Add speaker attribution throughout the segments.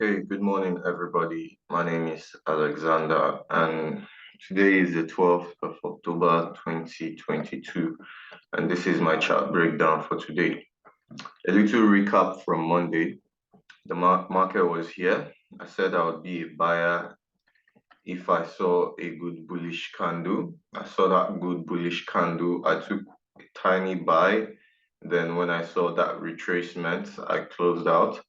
Speaker 1: Okay, good morning, everybody. My name is Alexander, and today is the 12th of October 2022, and this is my chart breakdown for today. A little recap from Monday. The market was here. I said I would be a buyer if I saw a good bullish candle. I saw that good bullish candle. I took a tiny buy. Then when I saw that retracement, I closed out.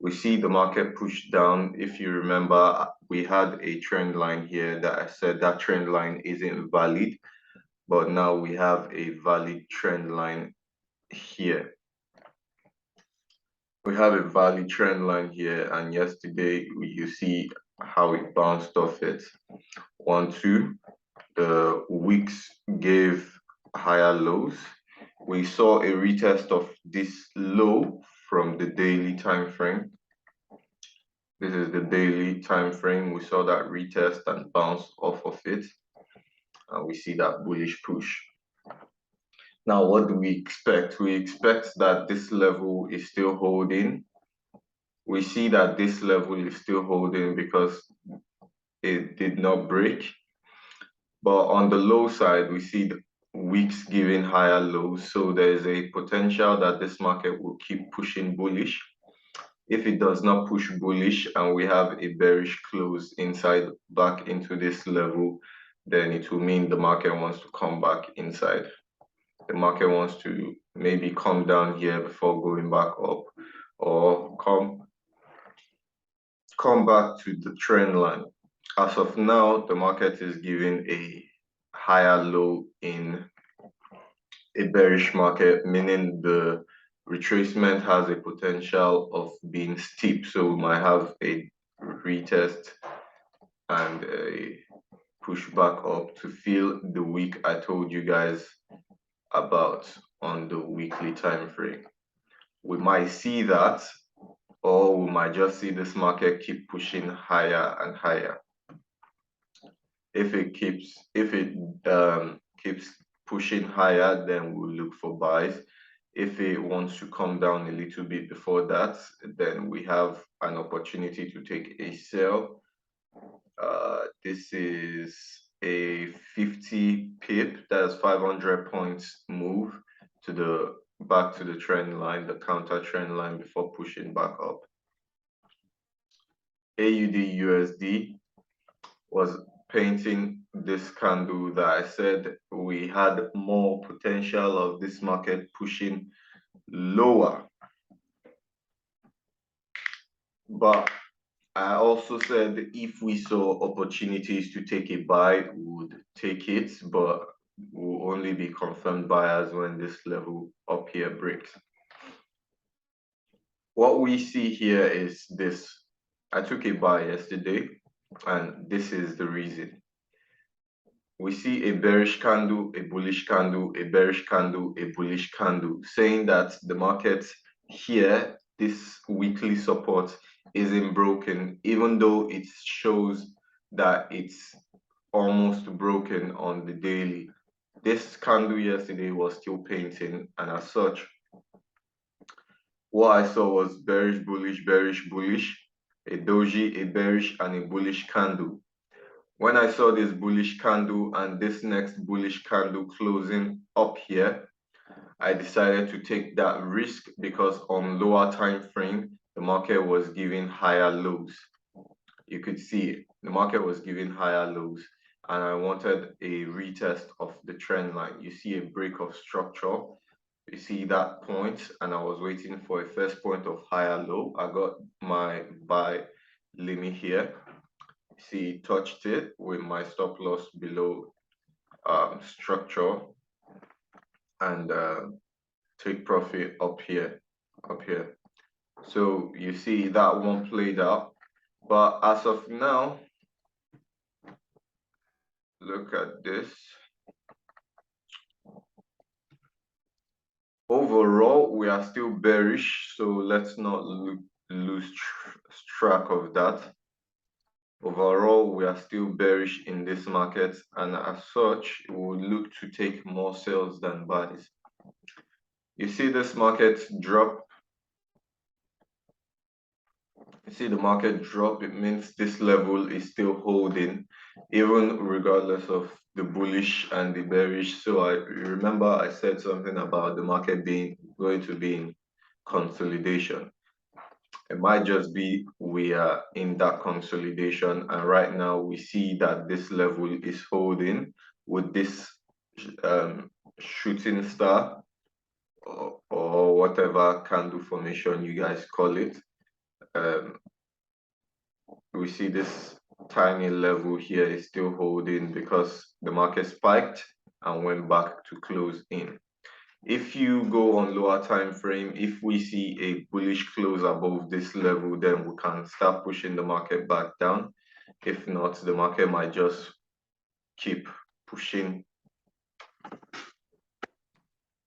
Speaker 1: We see the market push down. If you remember, we had a trend line here that I said that trend line isn't valid, but now we have a valid trend line here. We have a valid trend line here, and yesterday you see how it bounced off it. 1, 2. The wicks gave higher lows. We saw a retest of this low from the daily time frame. This is the daily time frame. We saw that retest and bounce off of it, and we see that bullish push. Now, what do we expect? We expect that this level is still holding. We see that this level is still holding because it did not break. But on the low side, we see the wicks giving higher lows. So there is a potential that this market will keep pushing bullish. If it does not push bullish and we have a bearish close inside back into this level, then it will mean the market wants to come back inside. The market wants to maybe come down here before going back up, or come back to the trend line. As of now, the market is giving a higher low in a bearish market, meaning the retracement has a potential of being steep, so we might have a retest and a push back up to fill the wick I told you guys about on the weekly time frame. We might see that, or we might just see this market keep pushing higher and higher. If it keeps pushing higher, then we'll look for buys. If it wants to come down a little bit before that, then we have an opportunity to take a sell. This is a 50 pip, that's 500 points move to the back to the trend line, the counter trend line, before pushing back up. AUDUSD was painting this candle that I said we had more potential of this market pushing lower. But I also said if we saw opportunities to take a buy, we would take it, but will only be confirmed buyers when this level up here breaks. What we see here is this. I took a buy yesterday, and this is the reason. We see a bearish candle, a bullish candle, a bearish candle, a bullish candle, saying that the market here, this weekly support, isn't broken, even though it shows that it's almost broken on the daily. This candle yesterday was still painting, and as such, what I saw was bearish, bullish, bearish, bullish, a doji, a bearish, and a bullish candle. When I saw this bullish candle and this next bullish candle closing up here, I decided to take that risk because on lower time frame, the market was giving higher lows. You could see it. The market was giving higher lows, and I wanted a retest of the trend line. You see a break of structure. You see that point, and I was waiting for a first point of higher low. I got my buy limit here. See, touched it with my stop loss below structure, and take profit up here. So you see that one played out, but as of now, look at this. Overall, we are still bearish, so let's not lose track of that. Overall, we are still bearish in this market, and as such, we will look to take more sells than buys. You see this market drop see the market drop, it means this level is still holding, even regardless of the bullish and the bearish. So I remember I said something about the market being going to be in consolidation. It might just be we are in that consolidation, and right now we see that this level is holding with this shooting star, or whatever candle formation you guys call it. We see this tiny level here is still holding because the market spiked and went back to close in. If you go on lower time frame, if we see a bullish close above this level, then we can start pushing the market back down. If not, the market might just keep pushing. The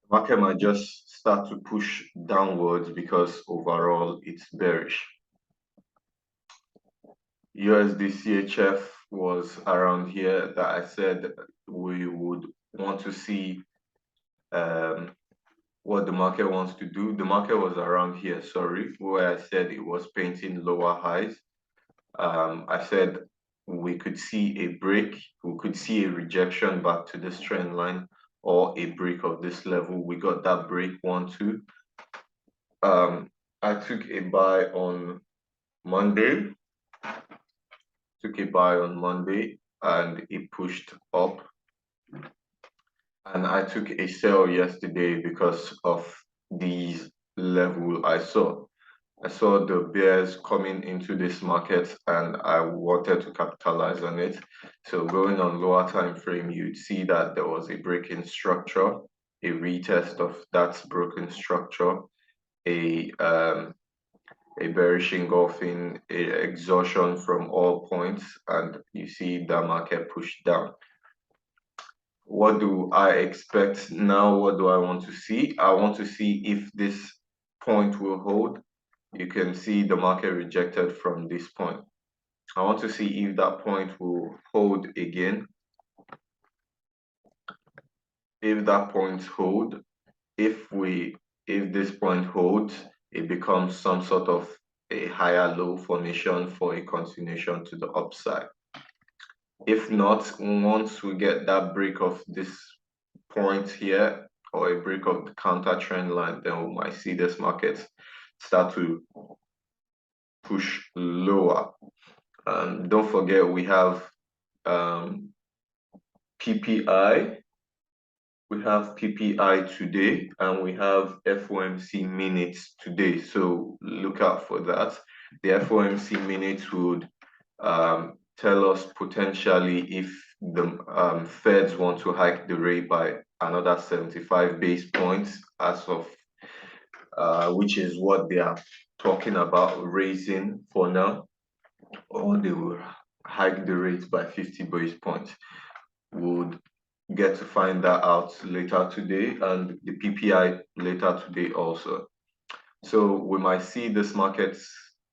Speaker 1: market might just start to push downwards because overall it's bearish. USDCHF was around here that I said we would want to see what the market wants to do. The market was around here, sorry, where I said it was painting lower highs. I said we could see a break, we could see a rejection back to this trend line, or a break of this level. We got that break 1, 2. I took a buy on Monday. And it pushed up, and I took a sell yesterday because of these level I saw the bears coming into this market, and I wanted to capitalize on it. So going on lower time frame, you'd see that there was a break in structure, a retest of that broken structure, a bearish engulfing, a exhaustion from all points, and you see the market push down. What do I expect now? What do I want to see? I want to see if this point will hold. You can see the market rejected from this point. I want to see if that point will hold again. If that point holds, if this point holds, it becomes some sort of a higher low formation for a continuation to the upside. If not, once we get that break of this point here, or a break of the counter trend line, then we might see this market start to push lower. Don't forget, we have PPI. We have PPI today, and we have FOMC minutes today. So look out for that. The FOMC minutes would tell us potentially if the Feds want to hike the rate by another 75 base points, as of which is what they are talking about raising for now, or they will hike the rate by 50 base points. Would get to find that out later today, and the PPI later today also. So we might see this market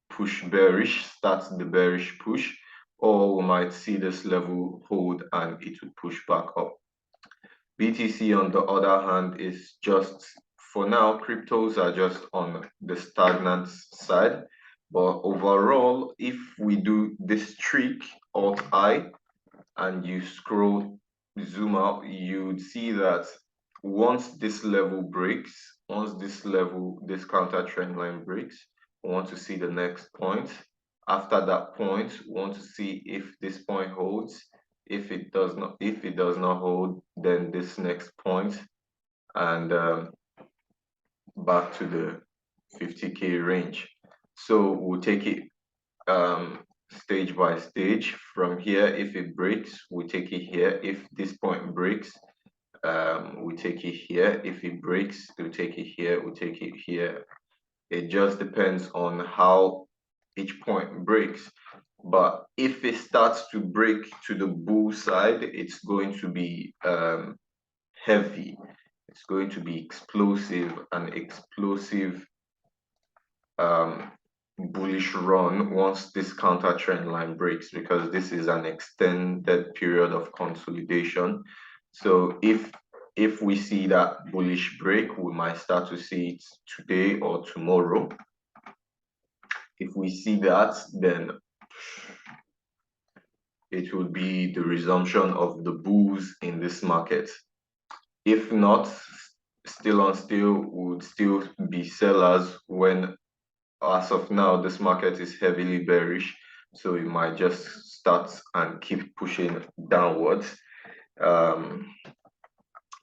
Speaker 1: push bearish, start the bearish push, or we might see this level hold and it will push back up. BTC, on the other hand, is just, for now, cryptos are just on the stagnant side. But overall, if we do this trick, Alt-I, and you zoom out, you'd see that once this level breaks, this counter trend line breaks, we want to see the next point. After that point, we want to see if this point holds. If it does not hold, then this next point, and back to the 50K range. So we'll take it stage by stage. From here, if it breaks, we take it here. If this point breaks, we take it here. If it breaks, we take it here, we take it here. It just depends on how each point breaks. But if it starts to break to the bull side, it's going to be heavy. It's going to be explosive, an explosive bullish run once this counter trend line breaks, because this is an extended period of consolidation. So if we see that bullish break, we might start to see it today or tomorrow. If we see that, then it will be the resumption of the bulls in this market. If not, still on still would still be sellers when, as of now, this market is heavily bearish. So you might just start and keep pushing downwards.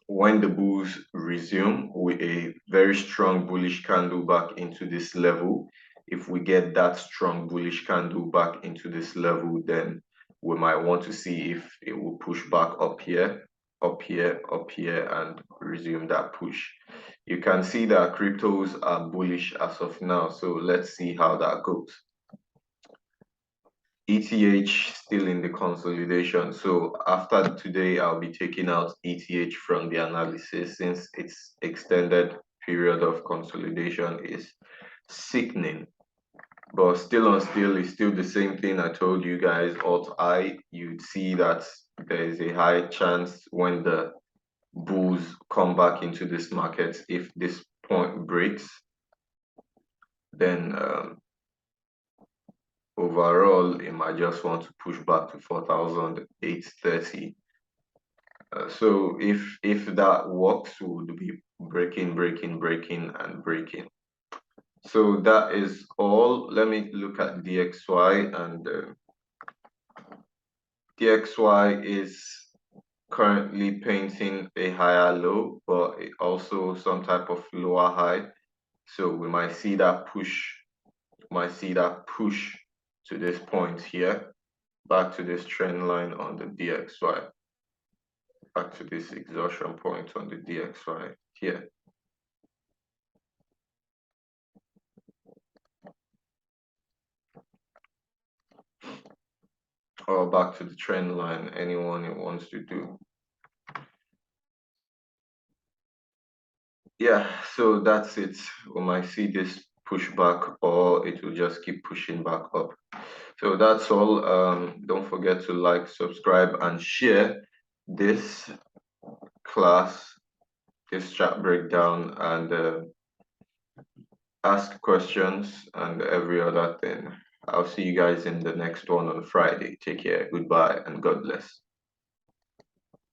Speaker 1: When the bulls resume with a very strong bullish candle back into this level, if we get that strong bullish candle back into this level, then we might want to see if it will push back up here, up here, up here, and resume that push. You can see that cryptos are bullish as of now, so let's see how that goes. ETH still in the consolidation. So after today, I'll be taking out ETH from the analysis since its extended period of consolidation is sickening. But still on still is still the same thing I told you guys. Alt-I, you'd see that there is a high chance when the bulls come back into this market, if this point breaks, then overall, it might just want to push back to 4,830. So if that works, we would be breaking, and breaking. So that is all. Let me look at DXY, and DXY is currently painting a higher low, but also some type of lower high. So we might see that push. To this point here, back to this trend line on the DXY, back to this exhaustion point on the DXY here. Or back to the trend line, anyone it wants to do. Yeah, so that's it. We might see this push back, or it will just keep pushing back up. So that's all. Don't forget to like, subscribe, and share this class, this chat breakdown, and ask questions and every other thing. I'll see you guys in the next one on Friday. Take care, goodbye, and God bless.